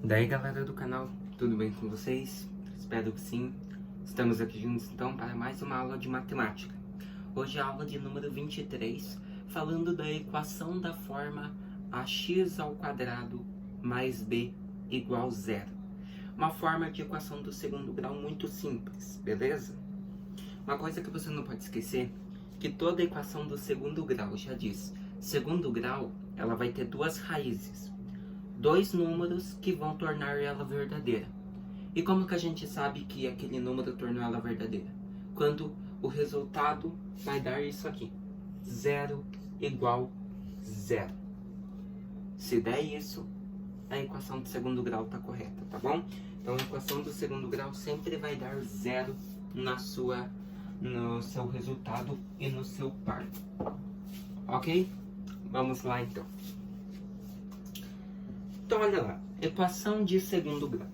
Daí galera do canal, tudo bem com vocês? Espero que sim. Estamos aqui juntos então para mais uma aula de matemática. Hoje é a aula de número 23, falando da equação da forma ax² mais b igual zero. Uma forma de equação do segundo grau muito simples, beleza? Uma coisa que você não pode esquecer, que toda equação do segundo grau, já diz, segundo grau, ela vai ter duas raízes. Dois números que vão tornar ela verdadeira. E como que a gente sabe que aquele número tornou ela verdadeira? Quando o resultado vai dar isso aqui. 0 igual 0. Se der isso, a equação do segundo grau está correta, tá bom? Então a equação do segundo grau sempre vai dar 0 no seu resultado e no seu par. Ok? Vamos lá então. Então, olha lá, equação de segundo grau.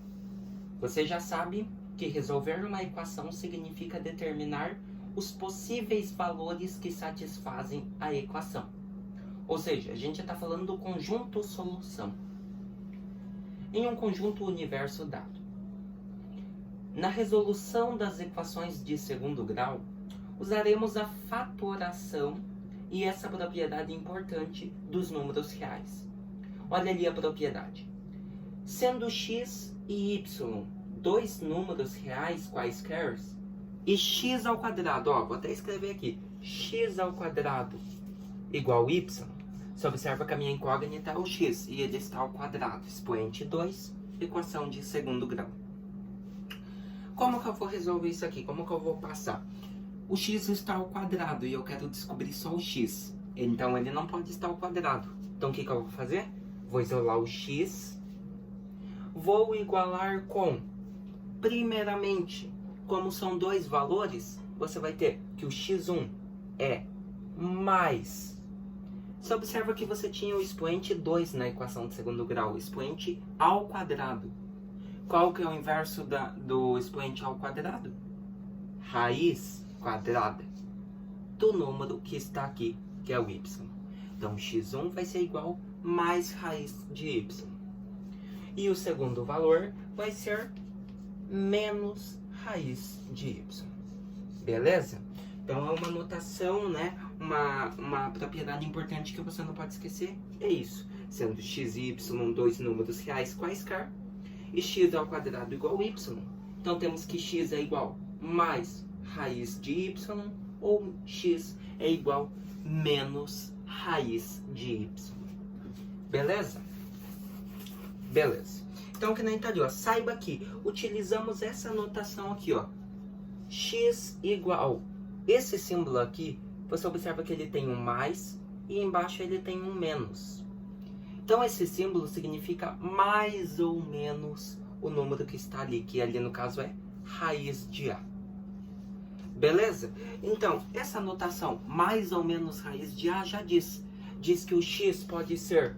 Você já sabe que resolver uma equação significa determinar os possíveis valores que satisfazem a equação. Ou seja, a gente está falando do conjunto solução. Em um conjunto universo dado. Na resolução das equações de segundo grau, usaremos a fatoração e essa propriedade importante dos números reais. Olha ali a propriedade. Sendo x e y dois números reais quaisquer, e x ao quadrado, ó, vou até escrever aqui, x ao quadrado igual y, você observa que a minha incógnita é o x, e ele está ao quadrado, expoente 2, equação de segundo grau. Como que eu vou resolver isso aqui? Como que eu vou passar? O x está ao quadrado, e eu quero descobrir só o x, então ele não pode estar ao quadrado. Então o que eu vou fazer? Vou isolar o x, vou igualar com, primeiramente, como são dois valores, você vai ter que o x1 é mais. Você observa que você tinha o expoente 2 na equação de segundo grau, o expoente ao quadrado. Qual que é o inverso do expoente ao quadrado? Raiz quadrada do número que está aqui, que é o y. Então, x1 vai ser igual mais raiz de y. E o segundo valor vai ser menos raiz de y. Beleza? Então é uma notação, né? Uma propriedade importante que você não pode esquecer. É isso. Sendo x e y dois números reais quaisquer. E x ao quadrado igual y. Então temos que x é igual mais raiz de y. Ou x é igual menos raiz de y. Beleza? Beleza. Então, que nem tá ali, ó. Saiba que utilizamos essa notação aqui, ó. X igual. Esse símbolo aqui, você observa que ele tem um mais e embaixo ele tem um menos. Então, esse símbolo significa mais ou menos o número que está ali, que ali no caso é raiz de A. Beleza? Então, essa notação mais ou menos raiz de A já diz que o x pode ser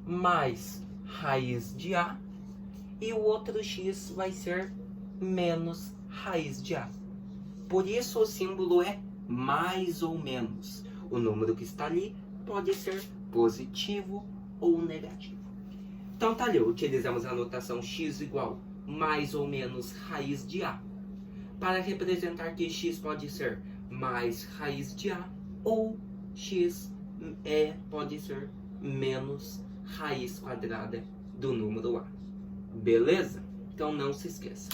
mais raiz de A e o outro x vai ser menos raiz de A. Por isso o símbolo é mais ou menos. O número que está ali pode ser positivo ou negativo. Então tá ali, utilizamos a notação x igual mais ou menos raiz de A para representar que x pode ser mais raiz de A ou x pode ser menos raiz quadrada do número A. Beleza? Então não se esqueça.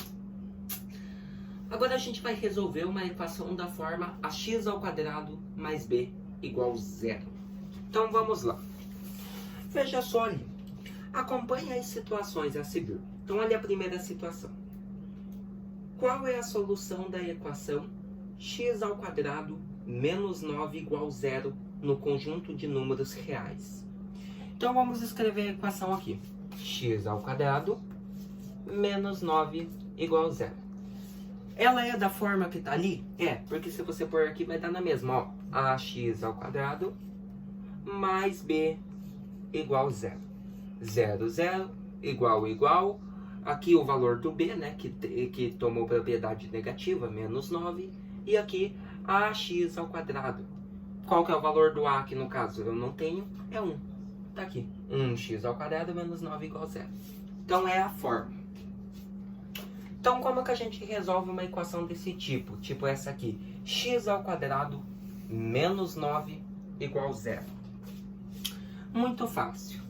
Agora a gente vai resolver uma equação da forma ax² mais b igual zero. Então vamos lá. Veja só ali. Acompanhe as situações a seguir. Então olha a primeira situação. Qual é a solução da equação x² menos 9 igual zero no conjunto de números reais? Então vamos escrever a equação aqui. x² menos 9 igual zero. Ela é da forma que está ali? É, porque se você pôr aqui vai dar na mesma, ó. Ax² mais b igual zero. 0, 0, igual, igual. Aqui o valor do b, né, que tomou propriedade negativa, menos 9. E aqui ax². Qual que é o valor do a aqui no caso? Eu não tenho, é 1. Tá aqui, 1x² menos 9 igual a 0. Então é a forma. Então como que a gente resolve uma equação desse tipo? Tipo essa aqui. X ao quadrado menos 9 igual a 0. Muito fácil.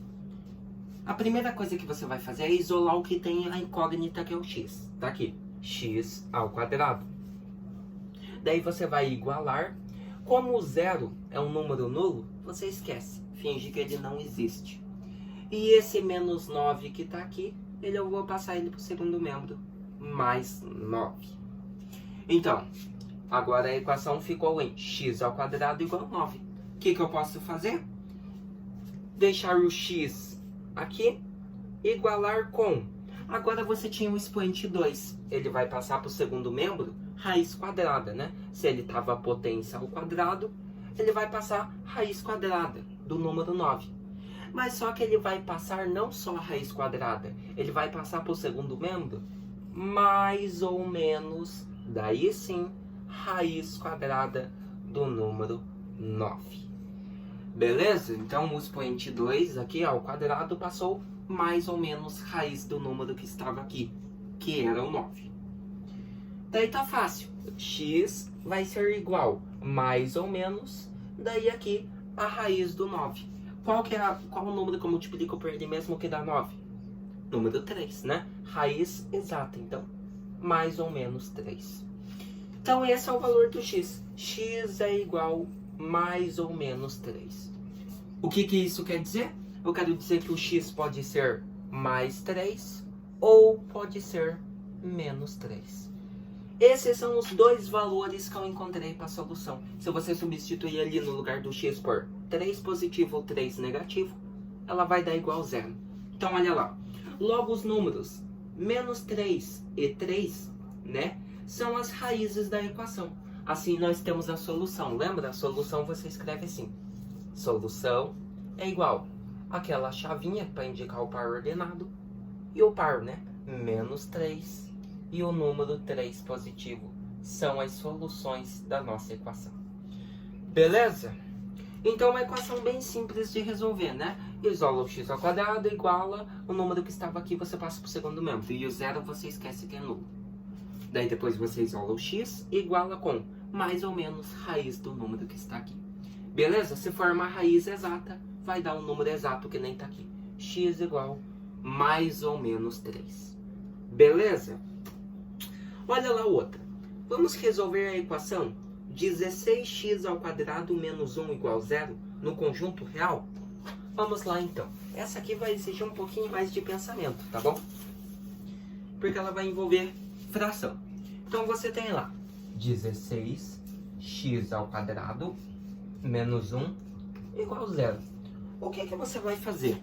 A primeira coisa que você vai fazer é isolar o que tem a incógnita, que é o x. Tá aqui. X ao quadrado. Daí você vai igualar. Como o 0 é um número nulo, você esquece. Finge que ele não existe. E esse menos 9 que está aqui, eu vou passar ele para o segundo membro. Mais 9. Então, agora a equação ficou em x ao quadrado igual a 9. O que eu posso fazer? Deixar o x aqui, igualar com... Agora você tinha o expoente 2. Ele vai passar para o segundo membro, raiz quadrada, né? Se ele estava potência ao quadrado, ele vai passar raiz quadrada do número 9. Mas só que ele vai passar não só a raiz quadrada, ele vai passar para o segundo membro mais ou menos, daí sim, raiz quadrada do número 9. Beleza? Então o expoente 2 aqui ao quadrado passou mais ou menos raiz do número que estava aqui, que era o 9. Daí tá fácil. X vai ser igual mais ou menos, daí aqui a raiz do 9. Qual o número que eu multiplico por ele mesmo que dá 9? Número 3, né? Raiz exata, então, mais ou menos 3. Então, esse é o valor do x. X é igual mais ou menos 3. O que isso quer dizer? Eu quero dizer que o x pode ser mais 3 ou pode ser menos 3. Esses são os dois valores que eu encontrei para a solução. Se você substituir ali no lugar do x por 3 positivo ou 3 negativo, ela vai dar igual a 0. Então, olha lá. Logo, os números menos 3 e 3, né, são as raízes da equação. Assim, nós temos a solução. Lembra? A solução você escreve assim. Solução é igual àquela chavinha para indicar o par ordenado. E o par, né? Menos 3 e o número 3 positivo são as soluções da nossa equação. Beleza? Então, uma equação bem simples de resolver, né? Isola o x ao quadrado, iguala o número que estava aqui, você passa para o segundo membro. E o 0 você esquece que é nulo. Daí depois você isola o x e iguala com mais ou menos raiz do número que está aqui. Beleza? Se for uma raiz exata, vai dar um número exato que nem está aqui. X igual mais ou menos 3. Beleza? Olha lá outra. Vamos resolver a equação 16x ao quadrado menos 1 igual a 0 no conjunto real? Vamos lá então. Essa aqui vai exigir um pouquinho mais de pensamento, tá bom? Porque ela vai envolver fração. Então você tem lá 16x ao quadrado menos 1 igual a 0. O que você vai fazer?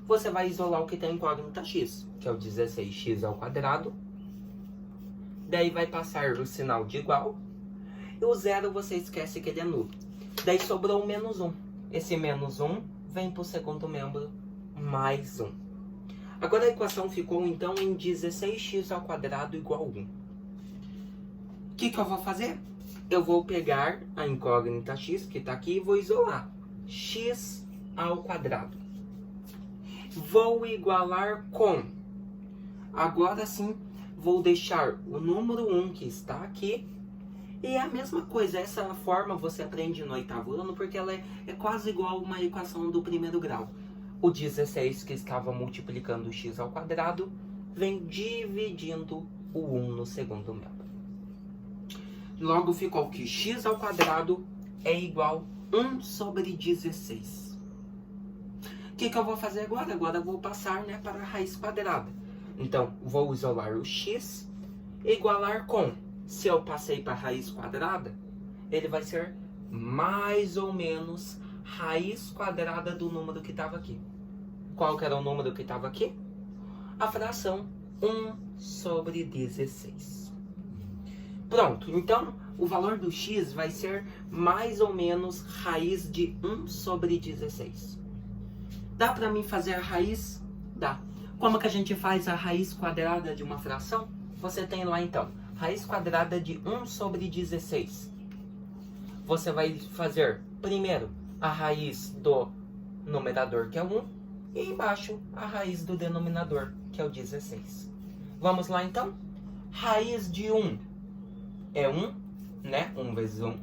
Você vai isolar o que tem incógnita x, que é o 16x ao quadrado. Daí vai passar o sinal de igual. E o 0 você esquece que ele é nulo. Daí sobrou o menos 1. Esse menos 1 vem para o segundo membro mais 1. Agora a equação ficou então em 16x ao quadrado igual a 1. O que eu vou fazer? Eu vou pegar a incógnita x que está aqui e vou isolar. X ao quadrado. Vou igualar com... Agora sim, vou deixar o número 1 que está aqui. E é a mesma coisa, essa forma você aprende no 8º ano, porque ela é quase igual a uma equação do primeiro grau. O 16 que estava multiplicando o x ao quadrado, vem dividindo o 1 no segundo membro. Logo ficou que x ao quadrado é igual a 1 sobre 16. O que eu vou fazer agora? Agora eu vou passar, né, para a raiz quadrada. Então, vou isolar o x e igualar com... Se eu passei para a raiz quadrada, ele vai ser mais ou menos raiz quadrada do número que estava aqui. Qual que era o número que estava aqui? A fração 1 sobre 16. Pronto, então o valor do x vai ser mais ou menos raiz de 1 sobre 16. Dá para mim fazer a raiz? Dá. Como que a gente faz a raiz quadrada de uma fração? Você tem lá então, raiz quadrada de 1 sobre 16. Você vai fazer primeiro a raiz do numerador, que é 1, e embaixo a raiz do denominador, que é o 16. Vamos lá, então? Raiz de 1 é 1, né? 1 vezes 1, 1.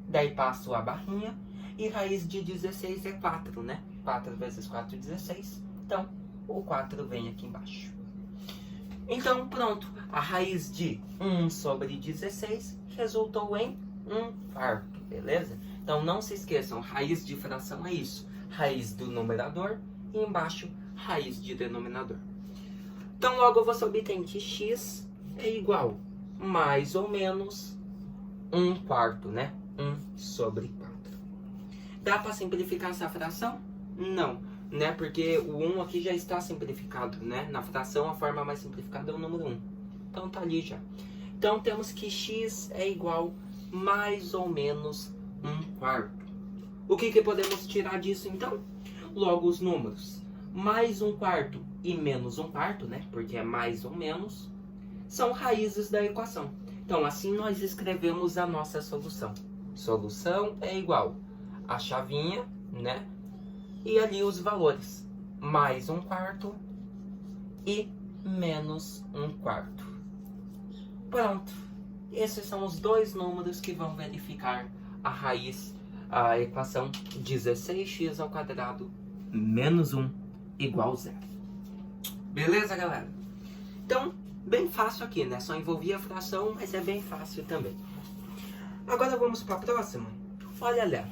Daí passo a barrinha. E raiz de 16 é 4, né? 4 vezes 4, 16. Então, o 4 vem aqui embaixo. Então, pronto. A raiz de 1 sobre 16 resultou em 1/4, beleza? Então, não se esqueçam, raiz de fração é isso. Raiz do numerador e embaixo, raiz de denominador. Então, logo você obtém que x é igual mais ou menos 1/4, né? 1 sobre 4. Dá para simplificar essa fração? Não, né? Porque o 1 aqui já está simplificado, né? Na fração, a forma mais simplificada é o número 1. Então, tá ali já. Então, temos que x é igual mais ou menos 1/4. O que podemos tirar disso, então? Logo, os números mais 1/4 e menos 1/4, né? Porque é mais ou menos, são raízes da equação. Então, assim nós escrevemos a nossa solução. Solução é igual a chavinha, né? E ali os valores. Mais 1/4 e menos 1/4. Pronto. Esses são os dois números que vão verificar a raiz, a equação 16x ao quadrado menos 1 igual 0. Beleza, galera? Então, bem fácil aqui, né? Só envolvia a fração, mas é bem fácil também. Agora vamos para a próxima. Olha lá.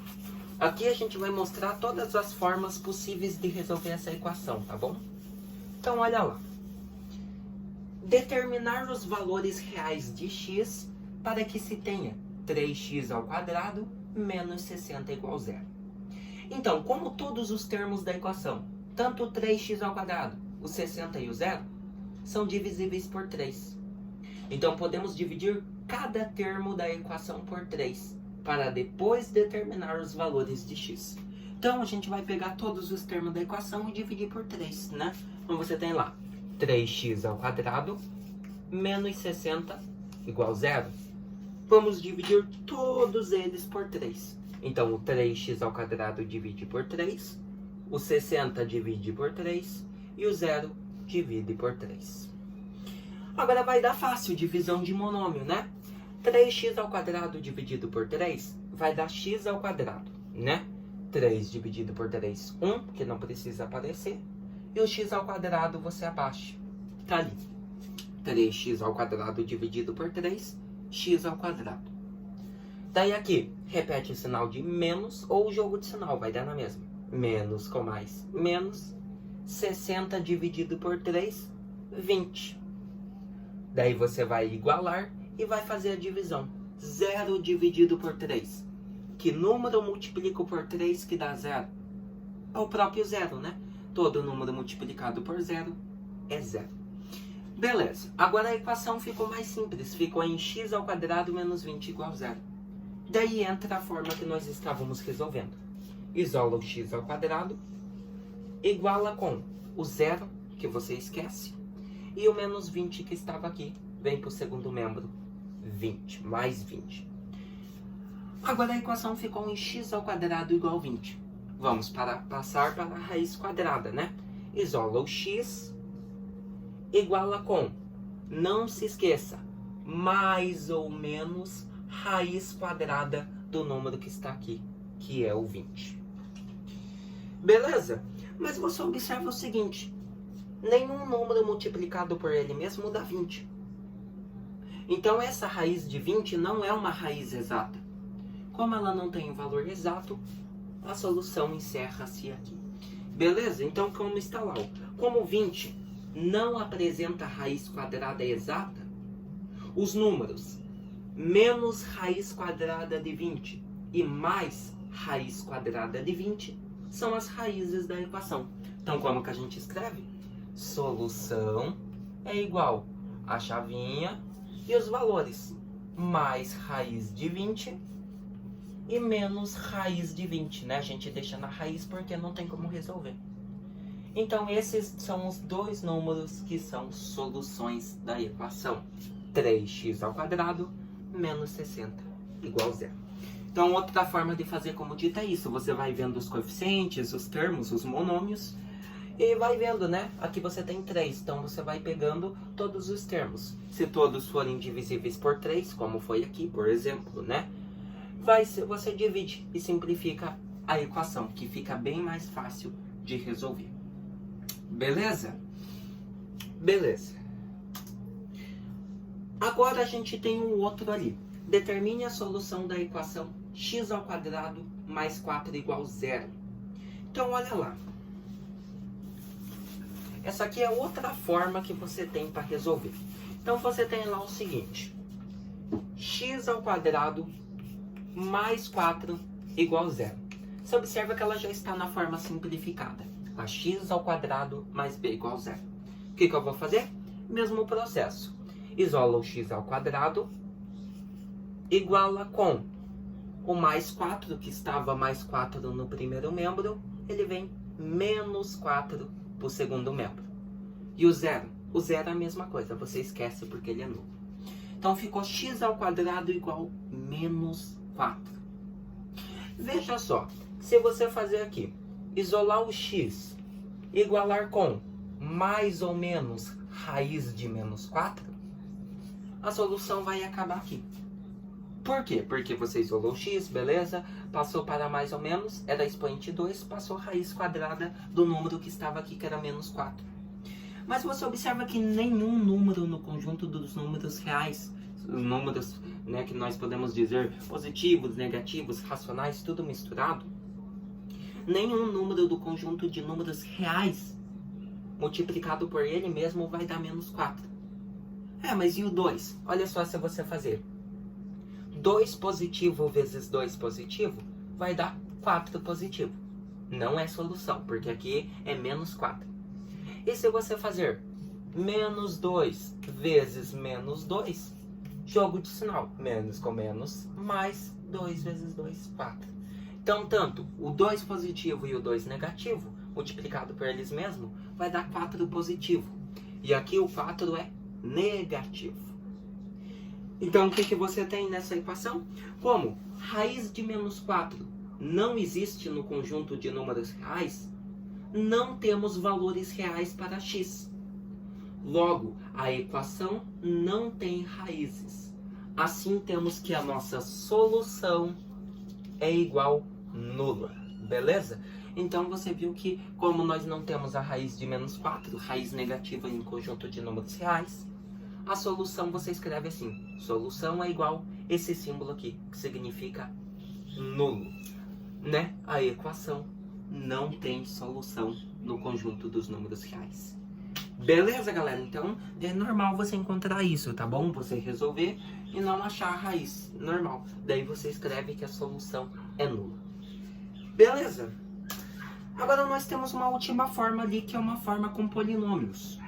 Aqui a gente vai mostrar todas as formas possíveis de resolver essa equação, tá bom? Então, olha lá. Determinar os valores reais de x para que se tenha 3x ao quadrado menos 60 igual 0. Então, como todos os termos da equação, tanto o 3x ao quadrado, o 60 e o 0, são divisíveis por 3. Então, podemos dividir cada termo da equação por 3, para depois determinar os valores de x. Então, a gente vai pegar todos os termos da equação e dividir por 3, né? Então, você tem lá 3x ao quadrado menos 60 igual 0. Vamos dividir todos eles por 3. Então, o 3x ao quadrado divide por 3, o 60 divide por 3 e o 0 divide por 3. Agora vai dar fácil divisão de monômio, né? 3x ao quadrado dividido por 3 vai dar x ao quadrado, né? 3 dividido por 3, 1, que não precisa aparecer. E o x ao quadrado você abaixa. Tá ali. 3x ao quadrado dividido por 3, x ao quadrado. Daí aqui, repete o sinal de menos ou o jogo de sinal, vai dar na mesma. Menos com mais menos, 60 dividido por 3, 20. Daí você vai igualar e vai fazer a divisão. 0 dividido por 3. Que número eu multiplico por 3 que dá 0? É o próprio 0, né? Todo número multiplicado por 0 é 0. Beleza. Agora a equação ficou mais simples. Ficou em x ao quadrado menos 20 igual 0. Daí entra a forma que nós estávamos resolvendo. Isola o x ao quadrado. Iguala com o 0, que você esquece. E o menos 20 que estava aqui. Vem para o segundo membro. 20. Mais 20. Agora a equação ficou em x ao quadrado igual 20. Vamos passar para a raiz quadrada, né? Isola o x, iguala com, não se esqueça, mais ou menos raiz quadrada do número que está aqui, que é o 20. Beleza? Mas você observa o seguinte, nenhum número multiplicado por ele mesmo dá 20. Então essa raiz de 20 não é uma raiz exata. Como ela não tem um valor exato, a solução encerra-se aqui. Beleza? Então, como está lá? Como 20 não apresenta raiz quadrada exata, os números menos raiz quadrada de 20 e mais raiz quadrada de 20 são as raízes da equação. Então, como que a gente escreve? Solução é igual a chavinha e os valores mais raiz de 20 e menos raiz de 20, né? A gente deixa na raiz porque não tem como resolver. Então, esses são os dois números que são soluções da equação. 3x ao quadrado menos 60 igual 0. Então, outra forma de fazer como dito é isso. Você vai vendo os coeficientes, os termos, os monômios E vai vendo, né? Aqui você tem 3, então você vai pegando todos os termos. Se todos forem divisíveis por 3, como foi aqui, por exemplo, né? Você divide e simplifica a equação, que fica bem mais fácil de resolver. Beleza? Beleza. Agora a gente tem um outro ali. Determine a solução da equação x² mais 4 igual 0. Então, olha lá. Essa aqui é outra forma que você tem para resolver. Então, você tem lá o seguinte. x² mais 4 igual 0. Você observa que ela já está na forma simplificada. A x² mais b igual 0. O que eu vou fazer? Mesmo processo. Isola o x² iguala com o mais 4, que estava mais 4 no primeiro membro, ele vem menos 4 para o segundo membro. E o 0? O 0 é a mesma coisa, você esquece porque ele é nulo. Então ficou x² igual menos 4. Veja só, se você fazer aqui, isolar o x, igualar com mais ou menos raiz de menos 4, a solução vai acabar aqui. Por quê? Porque você isolou x, beleza? Passou para mais ou menos, era expoente 2, passou raiz quadrada do número que estava aqui, que era menos 4. Mas você observa que nenhum número no conjunto dos números reais, os números, né, que nós podemos dizer positivos, negativos, racionais, tudo misturado, nenhum número do conjunto de números reais multiplicado por ele mesmo vai dar menos 4. Mas e o 2? Olha só se você fazer. 2 positivo vezes 2 positivo vai dar 4 positivo. Não é solução, porque aqui é menos 4. E se você fazer menos 2 vezes menos 2, jogo de sinal. Menos com menos, mais 2 vezes 2, 4. Então, tanto o 2 positivo e o 2 negativo, multiplicado por eles mesmos, vai dar 4 positivo. E aqui o 4 é negativo. Então, o que você tem nessa equação? Como raiz de menos 4 não existe no conjunto de números reais, não temos valores reais para x. Logo, a equação não tem raízes. Assim, temos que a nossa solução é igual nula. Beleza? Então, você viu que, como nós não temos a raiz de menos 4, raiz negativa em conjunto de números reais, a solução você escreve assim. Solução é igual esse símbolo aqui, que significa nulo. Né? A equação não tem solução no conjunto dos números reais. Beleza, galera? Então, é normal você encontrar isso, tá bom? Você resolver e não achar a raiz. Normal. Daí você escreve que a solução é nula. Beleza? Agora nós temos uma última forma ali, que é uma forma com polinômios.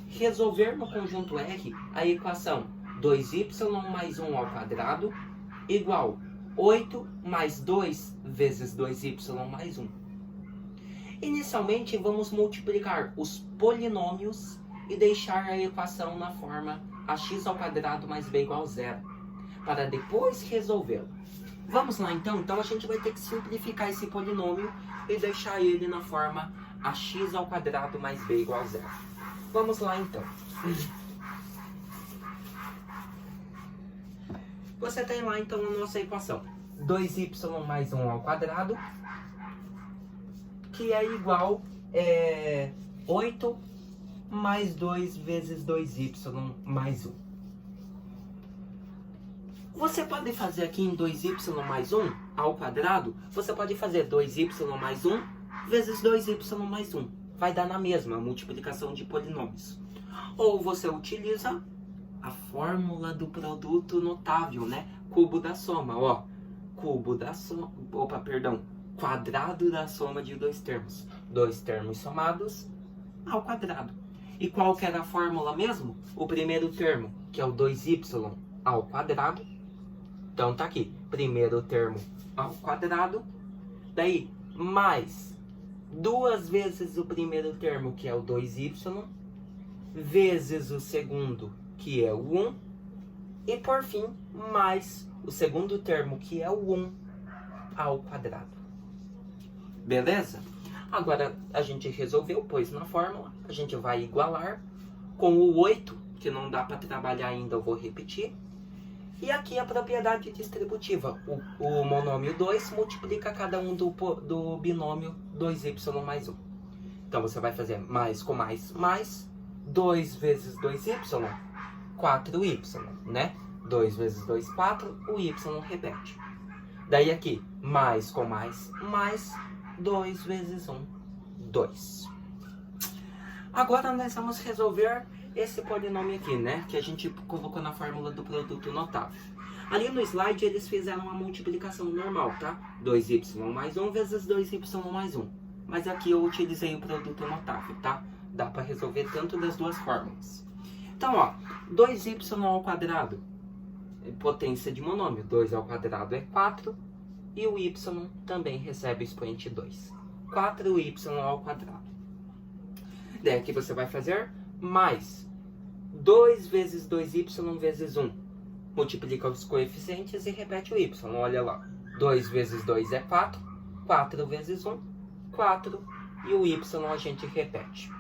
Resolver no conjunto R a equação 2y mais 1 ao quadrado igual 8 mais 2 vezes 2y mais 1. Inicialmente, vamos multiplicar os polinômios e deixar a equação na forma ax² mais b igual a 0, para depois resolvê-lo. Vamos lá então? Então a gente vai ter que simplificar esse polinômio e deixar ele na forma ax² mais b igual a 0. Vamos lá então. Você tem lá então a nossa equação 2y mais 1 ao quadrado, que é igual 8 mais 2 vezes 2y mais 1. Você pode fazer aqui em 2y mais 1 ao quadrado, você pode fazer 2y mais 1 vezes 2y mais 1. Vai dar na mesma multiplicação de polinômios. Ou você utiliza a fórmula do produto notável, né? Cubo da soma, ó. Cubo da soma, quadrado da soma de dois termos. Dois termos somados ao quadrado. E qual que era a fórmula mesmo? O primeiro termo, que é o 2y ao quadrado. Então tá aqui, primeiro termo ao quadrado. Daí, mais 2 vezes o primeiro termo, que é o 2y, vezes o segundo, que é o 1. E por fim, mais o segundo termo, que é o 1, ao quadrado. Beleza? Agora a gente resolveu, pôs na fórmula, a gente vai igualar com o 8, que não dá para trabalhar ainda, eu vou repetir. E aqui a propriedade distributiva, o monômio 2 multiplica cada um do binômio 2y mais 1. Então você vai fazer mais com mais, 2 vezes 2y, 4y, né? 2 vezes 2, 4, o y repete. Daí aqui, mais com mais, 2 vezes 1, 2. Agora nós vamos resolver esse polinômio aqui, né? Que a gente colocou na fórmula do produto notável. Ali no slide eles fizeram uma multiplicação normal, tá? 2y mais 1 vezes 2y mais 1. Mas aqui eu utilizei o produto notável, tá? Dá para resolver tanto das duas fórmulas. Então, ó, 2y ao quadrado, potência de monômio, 2 ao quadrado é 4, e o y também recebe o expoente 2. 4y ao quadrado. Daí aqui você vai fazer mais 2 vezes 2y vezes 1. Multiplica os coeficientes e repete o y. Olha lá. 2 vezes 2 é 4. 4 vezes 1, 4. E o y a gente repete.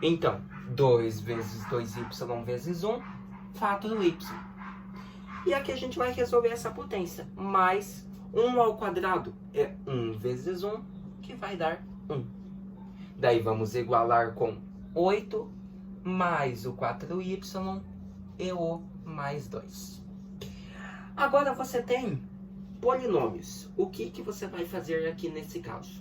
Então, 2 vezes 2y vezes 1, 4y. E aqui a gente vai resolver essa potência. Mais 1 ao quadrado é 1 vezes 1, que vai dar 1. Daí vamos igualar com 8 mais o 4y e o mais 2. Agora você tem polinômios. O que você vai fazer aqui nesse caso?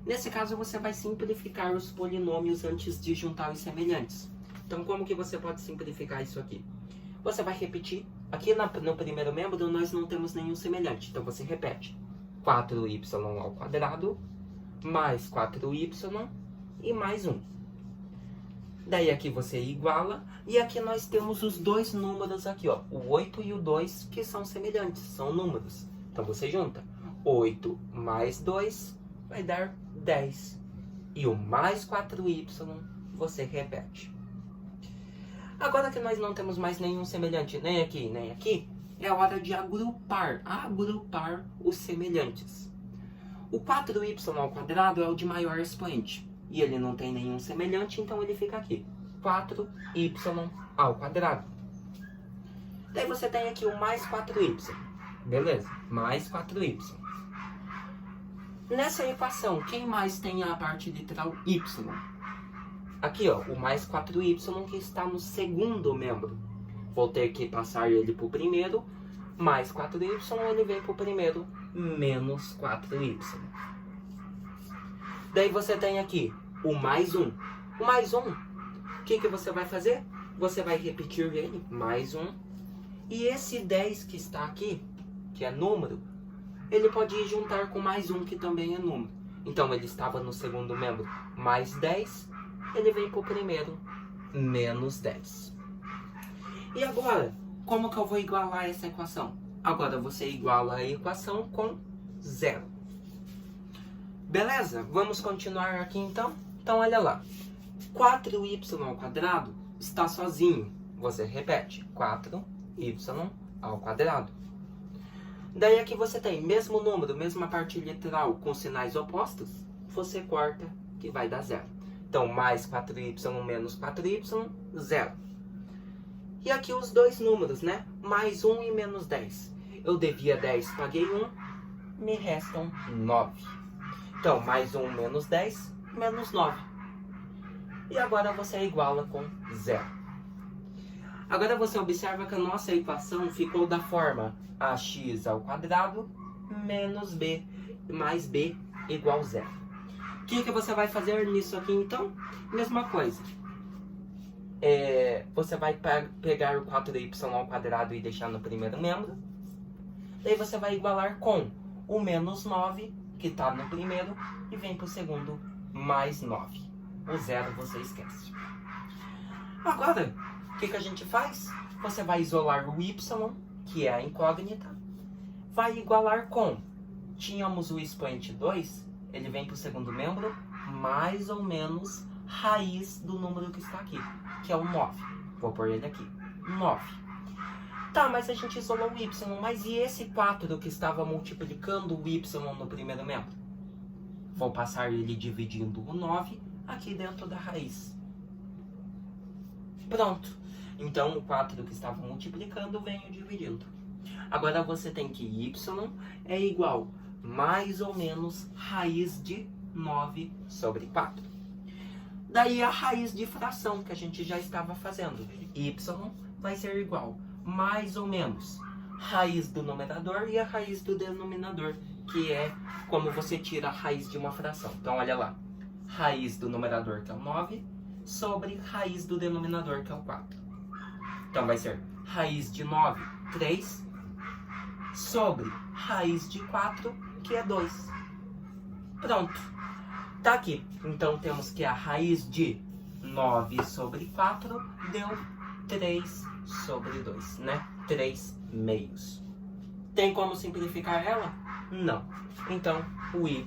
Nesse caso você vai simplificar os polinômios antes de juntar os semelhantes. Então como que você pode simplificar isso aqui? Você vai repetir. Aqui no primeiro membro nós não temos nenhum semelhante. Então você repete 4y ao quadrado mais 4y e mais 1. Daí aqui você iguala, e aqui nós temos os dois números aqui, ó, o 8 e o 2, que são semelhantes, são números. Então você junta 8 mais 2 vai dar 10. E o mais 4y você repete. Agora que nós não temos mais nenhum semelhante, nem aqui, é hora de agrupar os semelhantes. O 4y ao quadrado é o de maior expoente. E ele não tem nenhum semelhante, então ele fica aqui. 4y ao quadrado. Daí você tem aqui o mais 4y. Beleza? Mais 4y. Nessa equação, quem mais tem a parte literal y? Aqui, ó, o mais 4y que está no segundo membro. Vou ter que passar ele para o primeiro. Mais 4y, ele vem para o primeiro. Menos 4y. Daí você tem aqui o mais 1. O mais 1, o que você vai fazer? Você vai repetir ele, mais 1. E esse 10 que está aqui, que é número, ele pode ir juntar com mais 1, que também é número. Então ele estava no segundo membro, mais 10, ele vem para o primeiro, menos 10. E agora, como que eu vou igualar essa equação? Agora você iguala a equação com 0. Beleza? Vamos continuar aqui então? Então olha lá. 4y ao quadrado está sozinho. Você repete. 4y ao quadrado. Daí aqui você tem mesmo número, mesma parte literal com sinais opostos. Você corta que vai dar 0. Então mais 4y menos 4y, 0. E aqui os dois números, né? Mais 1 e menos 10. Eu devia 10, paguei 1. Me restam 9. Então, mais 1 menos 10, menos 9. E agora você iguala com 0. Agora você observa que a nossa equação ficou da forma ax ao quadrado menos b mais b igual a 0. O que você vai fazer nisso aqui então? Mesma coisa. Você vai pegar o 4y ao quadrado e deixar no primeiro membro. Daí você vai igualar com o menos 9, que está no primeiro, e vem para o segundo, mais 9. O 0 você esquece. Agora, o que a gente faz? Você vai isolar o y, que é a incógnita, vai igualar com, tínhamos o expoente 2, ele vem para o segundo membro, mais ou menos raiz do número que está aqui, que é o 9. Vou pôr ele aqui, 9. Tá, mas a gente isolou o y, mas e esse 4 que estava multiplicando o y no primeiro membro? vou passar ele dividindo o 9 aqui dentro da raiz. Pronto. Então, o 4 que estava multiplicando, venho dividindo. Agora, você tem que y é igual mais ou menos raiz de 9 sobre 4. Daí, a raiz de fração que a gente já estava fazendo. Y vai ser igual mais ou menos raiz do numerador e a raiz do denominador, que é como você tira a raiz de uma fração. Então, olha lá. Raiz do numerador, que é o 9, sobre raiz do denominador, que é o 4. Então, vai ser raiz de 9, 3, sobre raiz de 4, que é 2. Pronto. Tá aqui. Então, temos que a raiz de 9 sobre 4 deu 3 sobre 2, né? 3 meios. Tem como simplificar ela? Não. Então, o y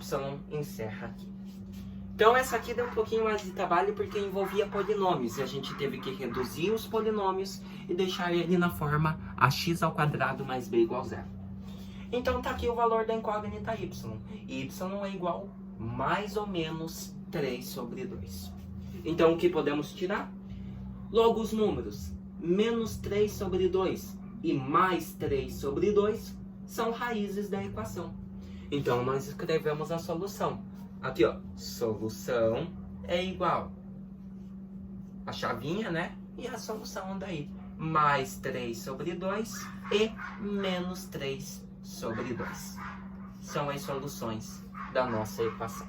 encerra aqui. Então, essa aqui deu um pouquinho mais de trabalho porque envolvia polinômios. E a gente teve que reduzir os polinômios e deixar ele na forma ax² mais b igual a 0. Então, tá aqui o valor da incógnita y. Y é igual mais ou menos 3 sobre 2. Então, o que podemos tirar? Logo, os números menos 3 sobre 2 e mais 3 sobre 2 são raízes da equação. Então, nós escrevemos a solução. Aqui, ó, solução é igual a chavinha, né? E a solução daí, mais 3 sobre 2 e menos 3 sobre 2. São as soluções da nossa equação.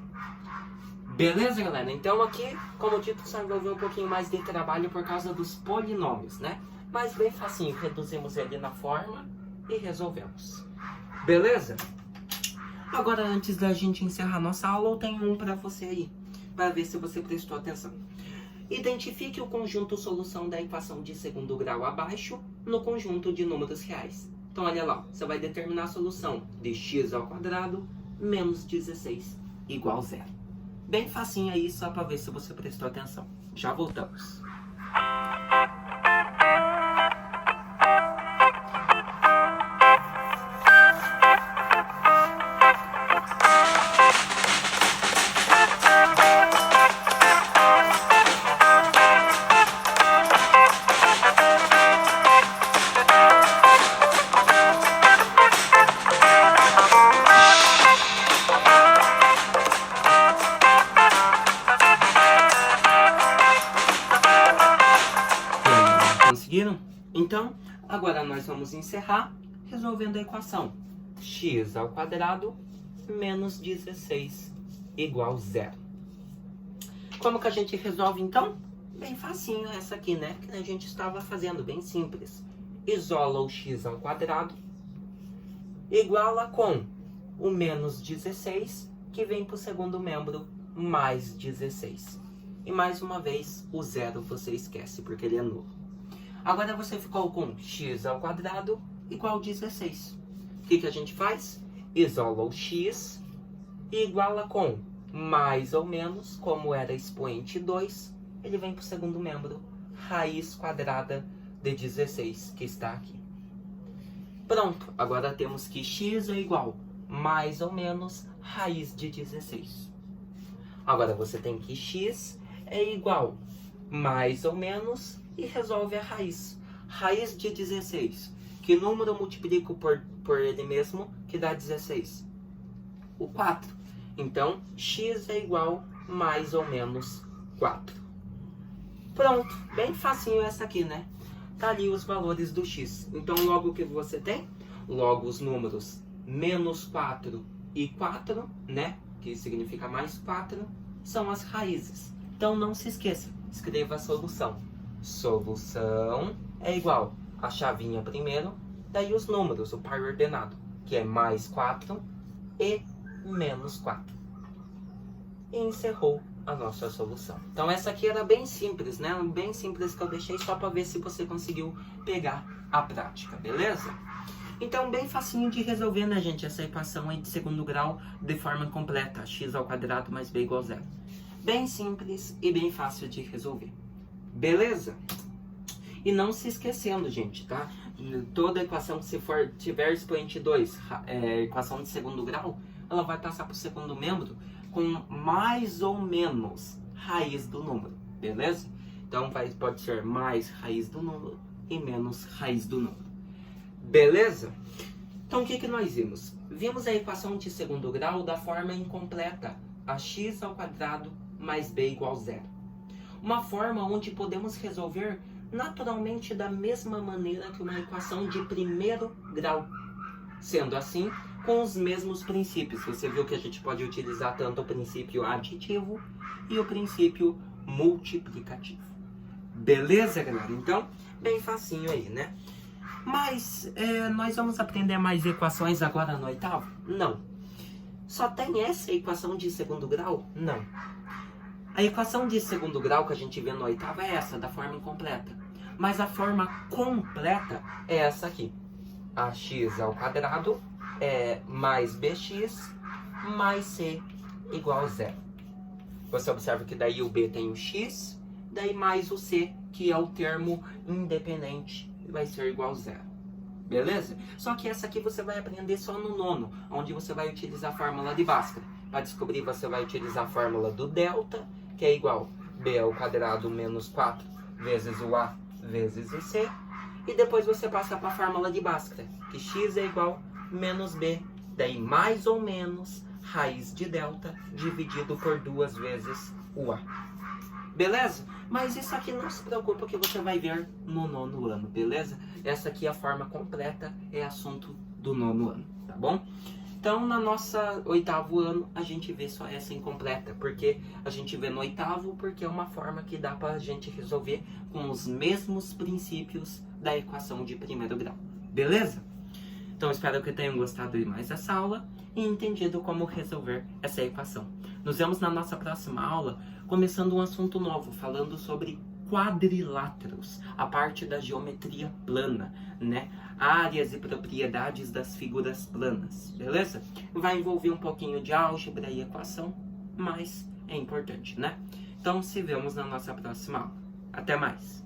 Beleza, galera? Então aqui, como dito, só envolveu um pouquinho mais de trabalho por causa dos polinômios, né? Mas bem facinho, reduzimos ele na forma e resolvemos. Beleza? Agora, antes da gente encerrar nossa aula, eu tenho um para você aí, para ver se você prestou atenção. Identifique o conjunto solução da equação de segundo grau abaixo no conjunto de números reais. Então, olha lá, você vai determinar a solução de x² menos 16 igual a 0. Bem facinho aí, só para ver se você prestou atenção. Já voltamos. Conseguiram? Então, agora nós vamos encerrar resolvendo a equação x² menos 16 igual a 0. Como que a gente resolve então? Bem facinho essa aqui, né? Que a gente estava fazendo, bem simples. Isola o x² iguala com o menos 16, que vem para o segundo membro, mais 16. E mais uma vez, o 0 você esquece, porque ele é nulo. Agora você ficou com x² igual a 16. O que a gente faz? Isola o x e iguala com mais ou menos, como era expoente 2, ele vem para o segundo membro, raiz quadrada de 16, que está aqui. Pronto, agora temos que x é igual mais ou menos raiz de 16. Agora você tem que x é igual mais ou menos e resolve a raiz. Raiz de 16. Que número eu multiplico por ele mesmo que dá 16? O 4. Então, x é igual mais ou menos 4. Pronto. Bem facinho essa aqui, né? Tá ali os valores do x. Então, logo o que você tem? Logo os números menos 4 e 4, né? Que significa mais 4, são as raízes. Então, não se esqueça. Escreva a solução. Solução é igual a chavinha primeiro, daí os números, o par ordenado, que é mais 4 e menos 4. E encerrou a nossa solução. Então essa aqui era bem simples, né? Bem simples que eu deixei só para ver se você conseguiu pegar a prática, beleza? Então bem facinho de resolver, né, gente? Essa equação aí de segundo grau de forma completa, x² mais b igual a 0. Bem simples e bem fácil de resolver. Beleza? E não se esquecendo, gente, tá? Toda equação que se tiver expoente 2, equação de segundo grau, ela vai passar para o segundo membro com mais ou menos raiz do número, beleza? Então pode ser mais raiz do número e menos raiz do número, beleza? Então o que nós vimos? Vimos a equação de segundo grau da forma incompleta, ax² mais b igual a 0. Uma forma onde podemos resolver naturalmente da mesma maneira que uma equação de primeiro grau. Sendo assim, com os mesmos princípios. Você viu que a gente pode utilizar tanto o princípio aditivo e o princípio multiplicativo. Beleza, galera? Então, bem facinho aí, né? Mas, nós vamos aprender mais equações agora no oitavo? Não. Só tem essa equação de segundo grau? Não. A equação de segundo grau que a gente vê no oitavo é essa, da forma incompleta. Mas a forma completa é essa aqui. Ax² mais bx mais c igual a 0. Você observa que daí o b tem o x, daí mais o c, que é o termo independente, vai ser igual a 0. Beleza? Só que essa aqui você vai aprender só no nono, onde você vai utilizar a fórmula de Bhaskara. Para descobrir, você vai utilizar a fórmula do delta, que é igual a b² menos 4 vezes o a vezes o c. E depois você passa para a fórmula de Bhaskara, que x é igual a menos b, daí mais ou menos raiz de delta dividido por 2 vezes o a. Beleza? Mas isso aqui não se preocupa que você vai ver no nono ano, beleza? Essa aqui é a forma completa, é assunto do nono ano, tá bom? Então, na nossa oitavo ano, a gente vê só essa incompleta, porque a gente vê no oitavo, porque é uma forma que dá pra gente resolver com os mesmos princípios da equação de primeiro grau, beleza? Então, espero que tenham gostado de mais dessa aula e entendido como resolver essa equação. Nos vemos na nossa próxima aula, começando um assunto novo, falando sobre quadriláteros, a parte da geometria plana, né? Áreas e propriedades das figuras planas, beleza? Vai envolver um pouquinho de álgebra e equação, mas é importante, né? Então, se vemos na nossa próxima aula. Até mais!